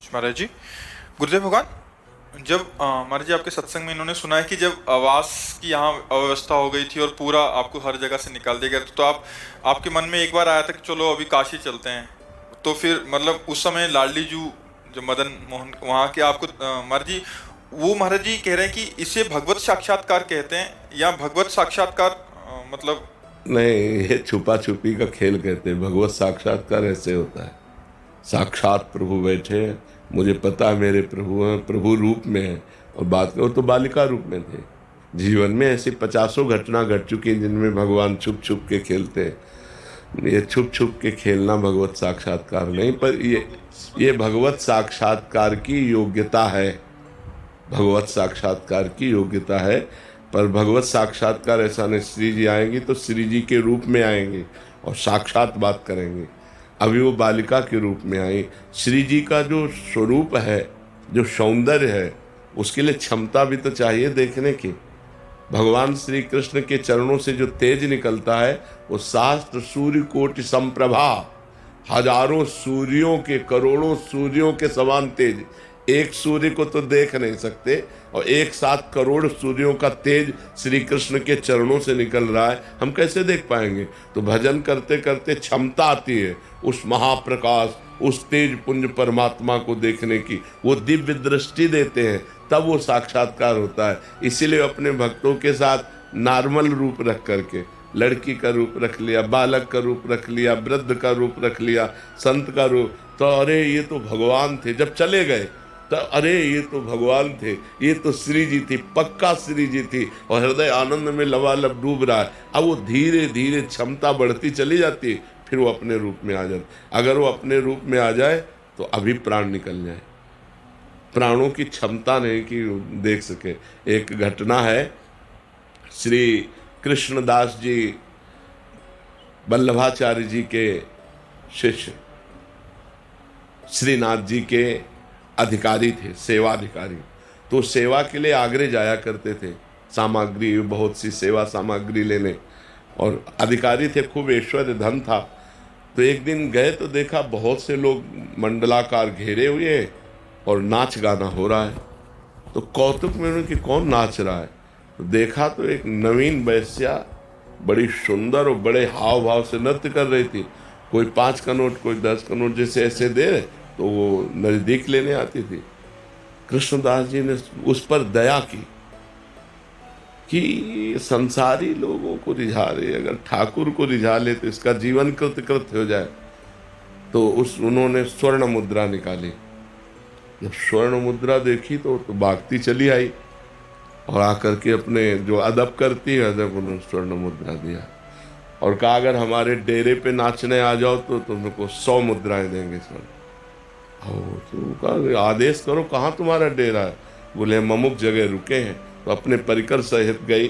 महाराज जी, गुरुदेव भगवान, जब महाराज जी आपके सत्संग में इन्होंने सुना है कि जब आवास की यहाँ अव्यवस्था हो गई थी और पूरा आपको हर जगह से निकाल दिया गया था, तो आपके मन में एक बार आया था कि चलो अभी काशी चलते हैं। तो फिर मतलब उस समय लाडली जू जो मदन मोहन वहाँ के आपको महाराज जी, वो महाराज जी कह रहे हैं कि इसे भगवत साक्षात्कार कहते हैं या भगवत साक्षात्कार मतलब। नहीं, ये छुपा छुपी का खेल कहते हैं। भगवत साक्षात्कार ऐसे होता है, साक्षात प्रभु बैठे हैं, मुझे पता है मेरे प्रभु हैं, प्रभु रूप में है। और बात करो तो बालिका रूप में थे। जीवन में ऐसी 50 घटना घट चुकी हैं जिनमें भगवान छुप छुप के खेलते हैं। ये छुप छुप के खेलना भगवत साक्षात्कार नहीं, पर ये भगवत साक्षात्कार की योग्यता है। भगवत साक्षात्कार की योग्यता है, पर भगवत साक्षात्कार ऐसा नहीं। श्री जी आएंगी तो श्री जी के रूप में आएंगे और साक्षात बात करेंगे। अभी वो बालिका के रूप में आई। श्री जी का जो स्वरूप है, जो सौंदर्य है, उसके लिए क्षमता भी तो चाहिए देखने की। भगवान श्री कृष्ण के चरणों से जो तेज निकलता है वो शास्त्र सूर्य कोटि संप्रभा, हजारों सूर्यों के, करोड़ों सूर्यों के समान तेज। एक सूर्य को तो देख नहीं सकते और एक साथ करोड़ सूर्यों का तेज श्री कृष्ण के चरणों से निकल रहा है, हम कैसे देख पाएंगे। तो भजन करते करते क्षमता आती है उस महाप्रकाश, उस तेज पुंज परमात्मा को देखने की। वो दिव्य दृष्टि देते हैं, तब वो साक्षात्कार होता है। इसीलिए अपने भक्तों के साथ नॉर्मल रूप रख करके, लड़की का रूप रख लिया, बालक का रूप रख लिया, वृद्ध का रूप रख लिया, संत का रूप, तो अरे ये तो भगवान थे। जब चले गए तो अरे ये तो भगवान थे, ये तो श्री जी थी, पक्का श्री जी थी। और हृदय आनंद में लबालब डूब रहा है। अब वो धीरे धीरे क्षमता बढ़ती चली जाती है, फिर वो अपने रूप में आ जाते। अगर वो अपने रूप में आ जाए तो अभी प्राण निकल जाए। प्राणों की क्षमता नहीं कि देख सके। एक घटना है, श्री कृष्णदास जी वल्लभाचार्य जी के शिष्य श्रीनाथ जी के अधिकारी थे, सेवा अधिकारी। तो सेवा के लिए आगरे जाया करते थे, सामग्री, बहुत सी सेवा सामग्री लेने। और अधिकारी थे, खूब ऐश्वर्य धन था। तो एक दिन गए तो देखा बहुत से लोग मंडलाकार घेरे हुए हैं और नाच गाना हो रहा है। तो कौतुक में उन्होंने कि कौन नाच रहा है। तो देखा तो एक नवीन वैश्या बड़ी सुंदर और बड़े हाव भाव से नृत्य कर रही थी। कोई 5 का नोट, कोई 10 का नोट जैसे ऐसे दे रहे, तो वो नजदीक लेने आती थी। कृष्णदास जी ने उस पर दया की कि संसारी लोगों को रिझा रहे, अगर ठाकुर को रिझा ले तो इसका जीवन कृतकृत हो जाए। तो उन्होंने स्वर्ण मुद्रा निकाली। जब स्वर्ण मुद्रा देखी तो भागती चली आई और आकर के अपने जो अदब करती है, अदब उन्होंने स्वर्ण मुद्रा दिया और कहा अगर हमारे डेरे पे नाचने आ जाओ तो तुमको 100 मुद्राएं देंगे स्वर्ण। तो कहा आदेश करो, कहाँ तुम्हारा डेरा है। बोले हम अमुक जगह रुके हैं। तो अपने परिकर सहित गई।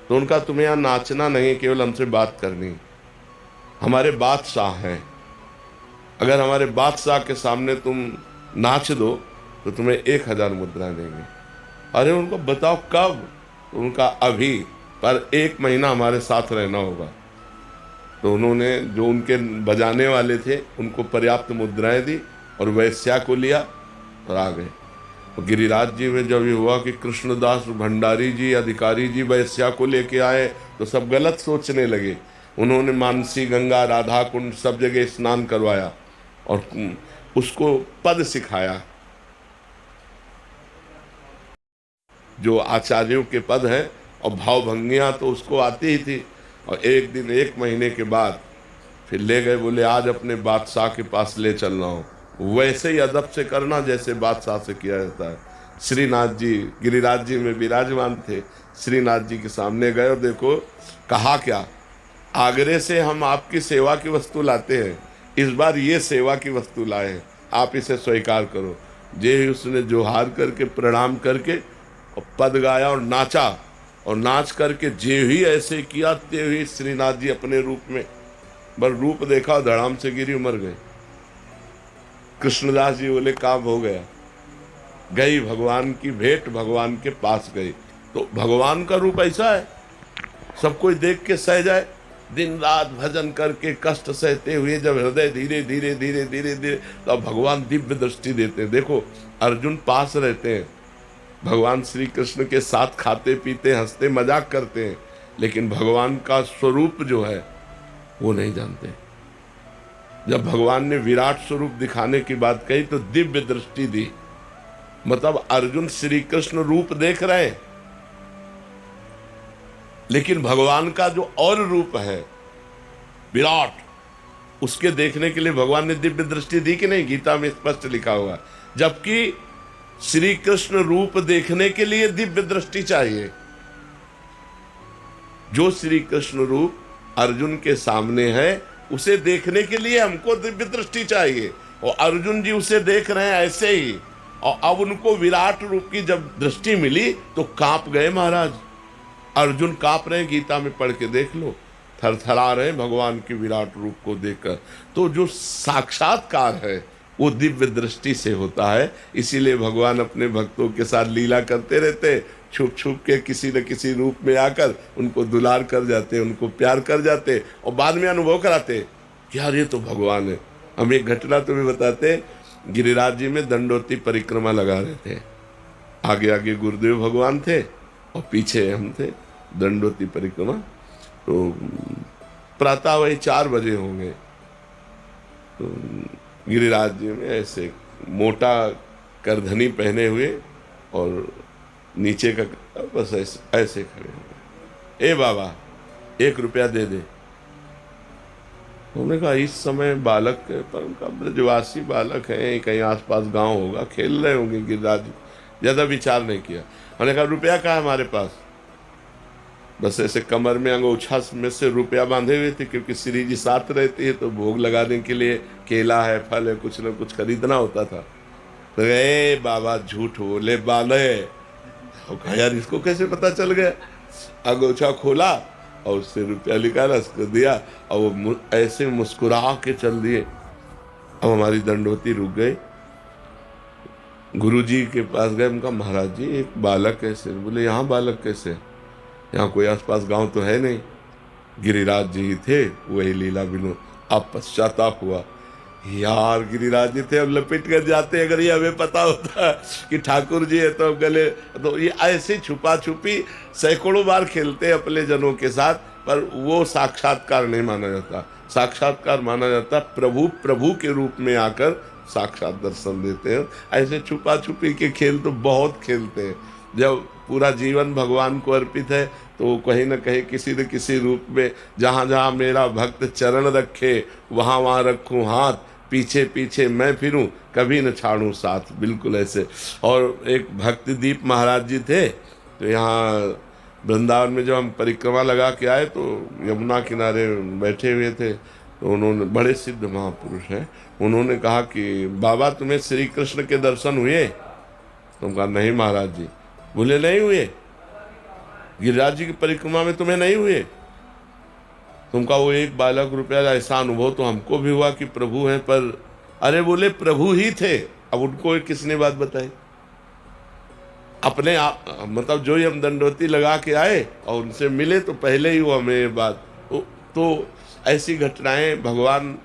तो उनका तुम्हें यहाँ नाचना नहीं, केवल हमसे बात करनी। हमारे बादशाह हैं, अगर हमारे बादशाह के सामने तुम नाच दो तो तुम्हें 1000 मुद्रा देंगे। अरे उनको बताओ कब। तो उनका अभी, पर 1 महीना हमारे साथ रहना होगा। तो उन्होंने जो उनके बजाने वाले थे उनको पर्याप्त मुद्राएं दी और वैश्या को लिया और आ गए। तो गिरिराज जी में जब ये हुआ कि कृष्णदास भंडारी जी, अधिकारी जी वैश्या को लेके आए, तो सब गलत सोचने लगे। उन्होंने मानसी गंगा, राधा कुंड सब जगह स्नान करवाया और उसको पद सिखाया, जो आचार्यों के पद हैं। और भावभंगियाँ तो उसको आती ही थी। और एक दिन 1 महीने के बाद फिर ले गए। बोले आज अपने बादशाह के पास ले चलना हो, वैसे ही अदब से करना जैसे बादशाह से किया जाता है। श्रीनाथ जी गिरिराज जी में विराजमान थे। श्रीनाथ जी के सामने गए और देखो कहा क्या, आगरे से हम आपकी सेवा की वस्तु लाते हैं, इस बार ये सेवा की वस्तु लाए हैं, आप इसे स्वीकार करो। जे उसने जोहार करके प्रणाम करके और पद गाया और नाचा। और नाच करके जे ही ऐसे किया, ते हुई श्रीनाथ जी अपने रूप में, बस रूप देखा, धड़ाम से गिरी, मर गए। कृष्णदास जी बोले काम हो गया। गई भगवान की भेंट, भगवान के पास गई। तो भगवान का रूप ऐसा है, सब कोई देख के सह जाए। दिन रात भजन करके कष्ट सहते हुए जब हृदय धीरे धीरे धीरे धीरे धीरे, तो भगवान दिव्य दृष्टि देते हैं। देखो अर्जुन पास रहते हैं, भगवान श्री कृष्ण के साथ खाते पीते हंसते मजाक करते हैं, लेकिन भगवान का स्वरूप जो है वो नहीं जानते। जब भगवान ने विराट स्वरूप दिखाने की बात कही तो दिव्य दृष्टि दी, मतलब अर्जुन श्री कृष्ण रूप देख रहे हैं, लेकिन भगवान का जो और रूप है विराट, उसके देखने के लिए भगवान ने दिव्य दृष्टि दी कि नहीं? गीता में स्पष्ट लिखा हुआ। जबकि श्री कृष्ण रूप देखने के लिए दिव्य दृष्टि चाहिए। जो श्री कृष्ण रूप अर्जुन के सामने है उसे देखने के लिए हमको दिव्य दृष्टि चाहिए, और अर्जुन जी उसे देख रहे हैं ऐसे ही, और अब उनको विराट रूप की जब दृष्टि मिली तो कांप गए महाराज। अर्जुन कांप रहे, गीता में पढ़ के देख लो, थरथरा रहे भगवान के विराट रूप को देखकर। तो जो साक्षात्कार है वो दिव्य दृष्टि से होता है। इसीलिए भगवान अपने भक्तों के साथ लीला करते रहते, छुप छुप के किसी न किसी रूप में आकर उनको दुलार कर जाते, उनको प्यार कर जाते, और बाद में अनुभव कराते कि यार ये तो भगवान है। हम एक घटना तुम्हें बताते, गिरिराज जी में दंडोती परिक्रमा लगा रहे थे, आगे आगे गुरुदेव भगवान थे और पीछे हम थे, दंडोती परिक्रमा। तो प्रातः वही 4 बजे होंगे, तो गिरिराज जी में ऐसे मोटा करधनी पहने हुए और नीचे का बस ऐसे खड़े हुए, ए बाबा 1 रुपया दे दे। उन्होंने कहा इस समय बालक है, पर उनका ब्रजवासी बालक है, कहीं आसपास गांव होगा, खेल रहे होंगे गिरिराज जी, ज़्यादा विचार नहीं किया। उन्होंने कहा रुपया कहाँ है हमारे पास? बस ऐसे कमर में अंगोछा में से रुपया बांधे हुए थे, क्योंकि श्री जी साथ रहती है तो भोग लगाने के लिए केला है, फल है, कुछ न कुछ खरीदना होता था। तो ए बाबा झूठ बोले बाले, कहा यार इसको कैसे पता चल गया? अंगोछा खोला और उससे रुपया निकाला, उसको दिया, और वो ऐसे मुस्कुरा के चल दिए। अब हमारी दंडोती रुक गई। गुरु जी के पास गए, उनका महाराज जी एक बालक कैसे? बोले यहाँ बालक कैसे? यहाँ कोई आसपास गांव तो है नहीं। गिरिराज जी थे, वही लीला विनोद। अब पश्चाताप हुआ, यार गिरिराज जी थे, अब लपेट कर जाते अगर ये हमें पता होता कि ठाकुर जी है तो गले। तो ये ऐसे छुपा छुपी सैकड़ों बार खेलते अपने जनों के साथ, पर वो साक्षात्कार नहीं माना जाता। साक्षात्कार माना जाता प्रभु प्रभु के रूप में आकर साक्षात दर्शन देते हैं। ऐसे छुपा छुपी के खेल तो बहुत खेलते हैं। जब पूरा जीवन भगवान को अर्पित है तो कहीं न कहीं किसी न किसी रूप में, जहाँ जहाँ मेरा भक्त चरण रखे वहाँ वहाँ रखूँ हाथ, पीछे पीछे मैं फिरूं, कभी न छाड़ूं साथ, बिल्कुल ऐसे। और एक भक्तिदीप महाराज जी थे, तो यहाँ वृंदावन में जब हम परिक्रमा लगा के आए तो यमुना किनारे बैठे हुए थे, तो उन्होंने, बड़े सिद्ध महापुरुष हैं, उन्होंने कहा कि बाबा तुम्हें श्री कृष्ण के दर्शन हुए? तो कहा नहीं महाराज जी। बोले नहीं हुए? गिरिराज जी की परिक्रमा में तुम्हें नहीं हुए? तुमका वो 1 बालक रुपया का ऐसा अनुभव तो हमको भी हुआ कि प्रभु हैं, पर अरे बोले प्रभु ही थे। अब उनको किसने बात बताई? अपने आप, मतलब जो ही हम दंडोती लगा के आए और उनसे मिले तो पहले ही वो हमें ये बात। तो ऐसी घटनाएं भगवान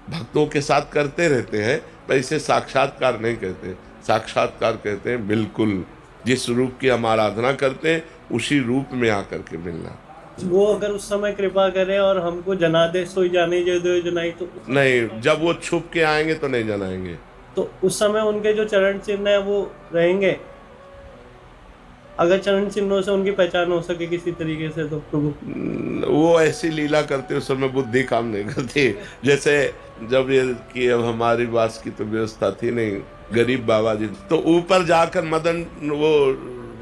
भक्तों के साथ करते रहते हैं, पर इसे साक्षात्कार नहीं कहते। साक्षात्कार कहते हैं बिल्कुल जिस रूप की हम आराधना करते हैं उसी रूप में आकर के मिलना। वो अगर उस समय कृपा करे और हमको जना दे, सोई जाने जो दो जनाई, तो नहीं, जब वो छुप के आएंगे तो नहीं जनाएंगे। तो उस समय उनके जो चरण चिन्ह है वो रहेंगे। अगर चरण चिन्हों से उनकी पहचान हो सके किसी तरीके से तो प्रभु वो ऐसी लीला करते उस समय बुद्धि काम नहीं करती। जैसे जब ये कि अब हमारी बास की तो व्यवस्था थी नहीं, गरीब बाबा जी, तो ऊपर जाकर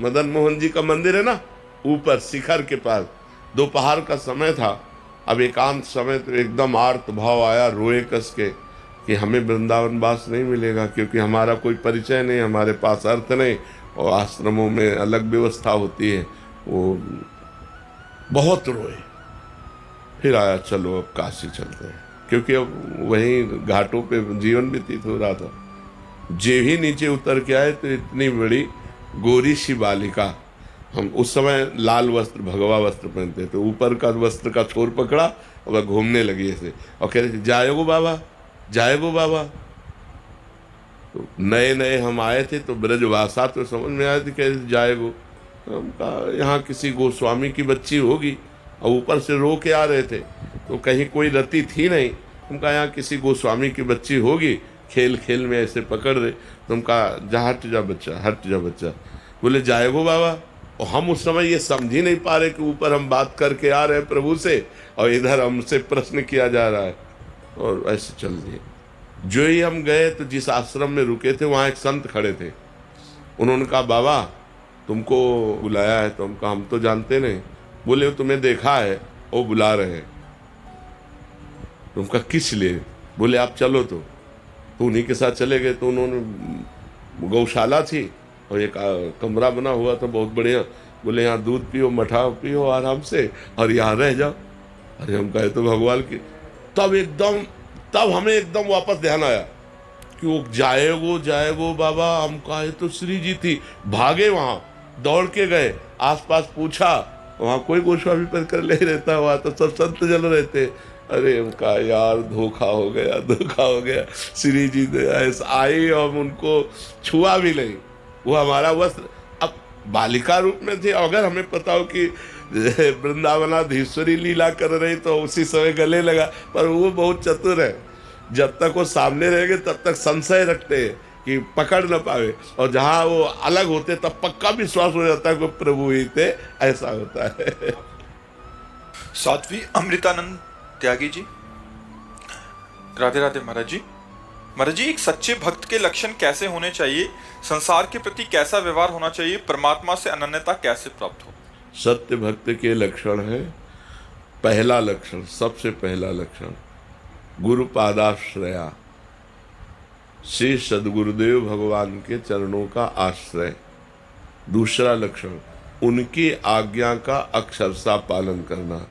मदन मोहन जी का मंदिर है ना, ऊपर शिखर के पास, दोपहर का समय था। अब एकांत समय तो एकदम आर्त भाव आया, रोए कस के कि हमें वृंदावन वास नहीं मिलेगा, क्योंकि हमारा कोई परिचय नहीं, हमारे पास अर्थ नहीं, और आश्रमों में अलग व्यवस्था होती है। वो बहुत रोए। फिर आया चलो अब काशी चलते हैं, क्योंकि अब वहीं घाटों पे जीवन व्यतीत हो रहा था। जे ही नीचे उतर के आए तो इतनी बड़ी गोरी सी बालिका, हम उस समय लाल वस्त्र भगवा वस्त्र पहनते थे, ऊपर का वस्त्र का छोर पकड़ा और वह घूमने लगी ऐसे और कह रहे थे जाएगो बाबा, जाएगो बाबा। तो नए नए हम आए थे तो ब्रजभाषा तो समझ में आया थी, कह रहे थे जाएगो। तो हम कहा यहाँ किसी गोस्वामी की बच्ची होगी, और ऊपर से रो के आ रहे थे तो कहीं कोई रति थी नहीं। हम कहा यहाँ किसी गोस्वामी की बच्ची होगी, खेल खेल में ऐसे पकड़ रहे। तो हम कहा जा हट जा बच्चा, हट जा बच्चा। बोले जाएगो बाबा। और हम उस समय ये समझ ही नहीं पा रहे कि ऊपर हम बात करके आ रहे हैं प्रभु से और इधर हमसे प्रश्न किया जा रहा है, और ऐसे चल दिए। जो ही हम गए तो जिस आश्रम में रुके थे वहाँ एक संत खड़े थे। उन्होंने कहा बाबा तुमको बुलाया है। तो हम कहा हम तो जानते नहीं। बोले तुम्हें देखा है, वो बुला रहे हैं। तुम कहा किस लिए? बोले आप चलो। तो उन्हीं के साथ चले गए। तो उन्होंने गौशाला थी और एक कमरा बना हुआ था बहुत बढ़िया। बोले यहाँ दूध पियो, मठा पियो आराम से और यहाँ रह जाओ। अरे हम कहे तो भगवान की। तब हमें एकदम वापस ध्यान आया कि वो जाएगो बाबा। हम कहे तो श्री जी थी। भागे, वहाँ दौड़ के गए, आसपास पूछा, वहाँ कोई गोस्वामी पर कर ले रहता, वहाँ तो सब संत जन रहते। अरे उनका यार धोखा हो गया। श्री जी ने ऐसा आई और उनको छुआ भी नहीं। वो हमारा वस्त्र, अब बालिका रूप में थे। अगर हमें पता हो कि वृंदावनाधीश्वरी लीला कर रही तो उसी समय गले लगा। पर वो बहुत चतुर है, जब तक वो सामने रहेंगे तब तक संशय रखते हैं कि पकड़ न पावे, और जहाँ वो अलग होते तब पक्का विश्वास हो जाता है कि प्रभु ही थे। ऐसा होता है। साध्वी अमृतानंद त्यागी जी, राधे राधे महाराज जी। महाराज जी, एक सच्चे भक्त के लक्षण कैसे होने चाहिए? संसार के प्रति कैसा व्यवहार होना चाहिए? परमात्मा से अनन्यता कैसे प्राप्त हो? सत्य भक्त के लक्षण है, पहला लक्षण, सबसे पहला लक्षण गुरु पादाश्रया, श्री सदगुरुदेव भगवान के चरणों का आश्रय। दूसरा लक्षण उनकी आज्ञा का अक्षरशः पालन करना।